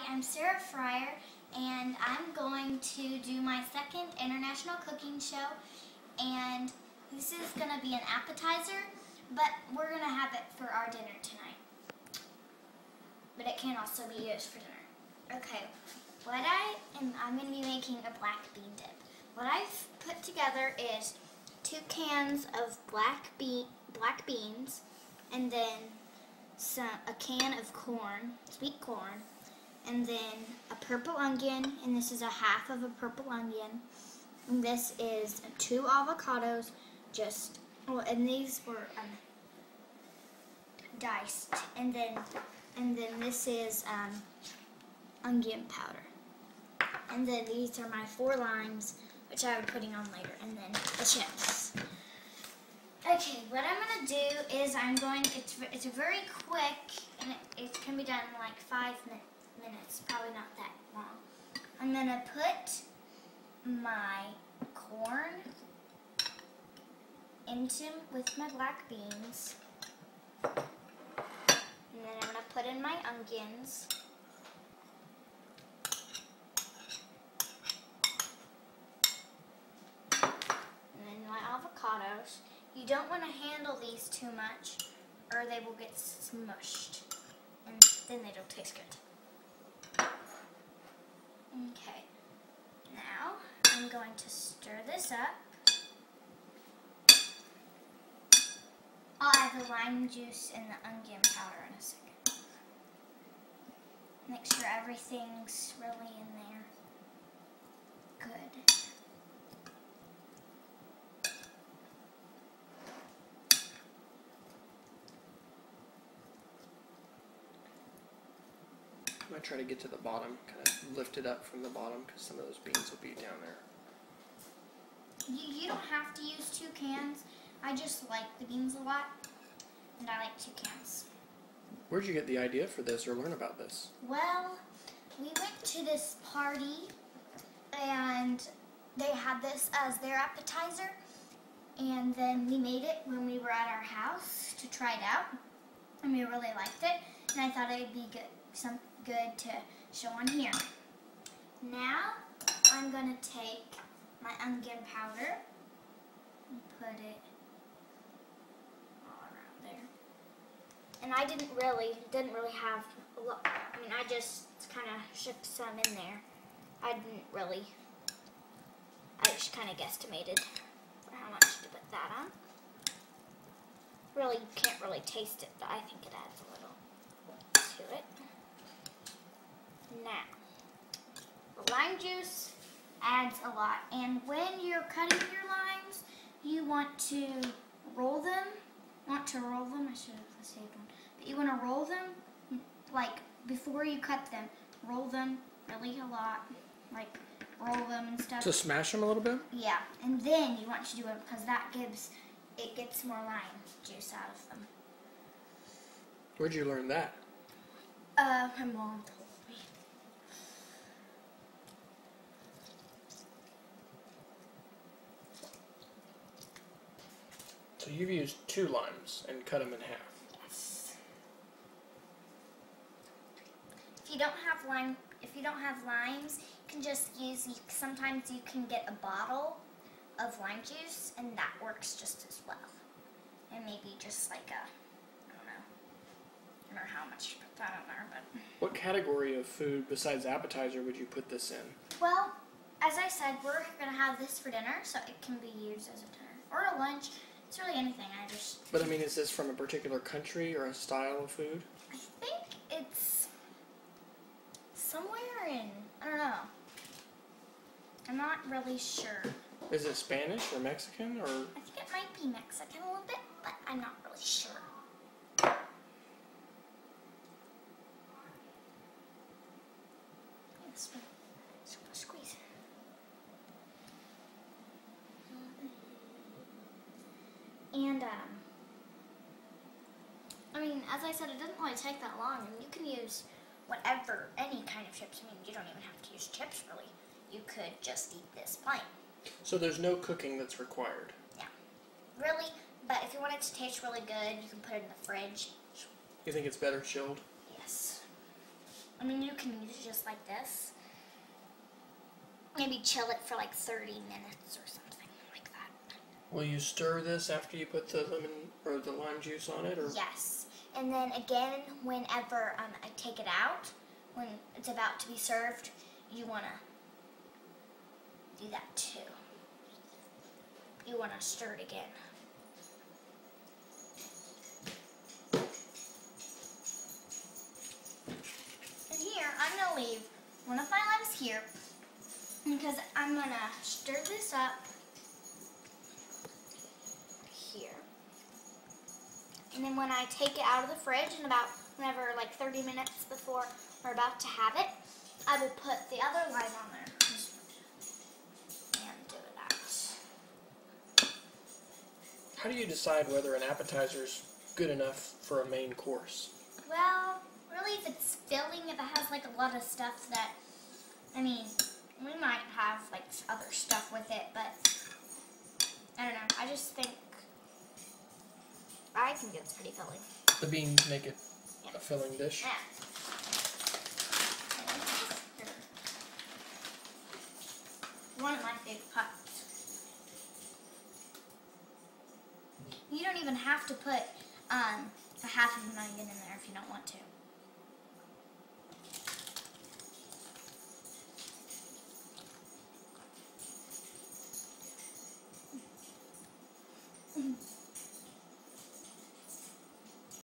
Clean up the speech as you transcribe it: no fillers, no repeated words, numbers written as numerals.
I'm Sarah Fryer, and I'm going to do my second international cooking show, and this is going to be an appetizer, but we're going to have it for our dinner tonight. But it can also be used for dinner. Okay, I'm going to be making a black bean dip. What I've put together is 2 cans of black beans, and then a can of corn, sweet corn, and then a purple onion, and this is a half of a purple onion. And this is 2 avocados, and these were diced, and then this is onion powder, and then these are my 4 limes, which I will be putting on later, and then the chips. Okay, what I'm going to do is it's very quick, and it can be done in like 5 minutes, probably not that long. I'm going to put my corn with my black beans, and then I'm going to put in my onions. And then my avocados. You don't want to handle these too much, or they will get smushed, and then they don't taste good. Okay, now I'm going to stir this up. I'll add the lime juice and the onion powder in a second. Make sure everything's really in there. Good. I'm going to try to get to the bottom, kind of lift it up from the bottom, because some of those beans will be down there. You don't have to use 2 cans. I just like the beans a lot, and I like 2 cans. Where'd you get the idea for this or learn about this? Well, we went to this party, and they had this as their appetizer, and then we made it when we were at our house to try it out, and we really liked it, and I thought it would be good to show on here. Now I'm going to take my onion powder and put it all around there. And I didn't really have a lot. I mean, I just kind of shook some in there. I just kind of guesstimated for how much to put that on. Really, you can't really taste it, but I think it adds a little to it. Now, the lime juice adds a lot, and when you're cutting your limes, you want to roll them. I should have saved one. But you want to roll them, like before you cut them, roll them really a lot, like roll them and stuff. To smash them a little bit? Yeah, and then you want to do it because it gets more lime juice out of them. Where'd you learn that? My mom told me. So you've used 2 limes and cut them in half. Yes. If you don't have limes, you can just sometimes you can get a bottle of lime juice, and that works just as well. And maybe just like I don't know how much to put that on there, but. What category of food besides appetizer would you put this in? Well, as I said, we're going to have this for dinner, so it can be used as a dinner or a lunch. It's really anything. But I mean, is this from a particular country or a style of food? I think it's somewhere in, I don't know. I'm not really sure. Is it Spanish or Mexican or? I think it might be Mexican a little bit, but I'm not really sure. Squeeze. And I mean, as I said, it doesn't really take that long, and you can use any kind of chips. I mean, you don't even have to use chips, really. You could just eat this plain. So there's no cooking that's required? Yeah. Really, but if you want it to taste really good, you can put it in the fridge. You think it's better chilled? Yes. I mean, you can use it just like this. Maybe chill it for like 30 minutes or something like that. Will you stir this after you put the lemon or the lime juice on it? Or? Yes. And then again, whenever I take it out, when it's about to be served, you want to do that too. You want to stir it again. And here, I'm going to leave one of my limes here because I'm going to stir this up here. And then when I take it out of the fridge in about whenever, like 30 minutes before we're about to have it, I will put the other lime on there and do that. How do you decide whether an appetizer is good enough for a main course? Well, really, if it's filling, if it has like a lot of stuff that, I mean, we might have like other stuff with it, but I don't know. I just think I think it's pretty filling. The beans make it a filling dish. Yeah. One of my favorite parts. You don't even have to put a half of an onion in there if you don't want to.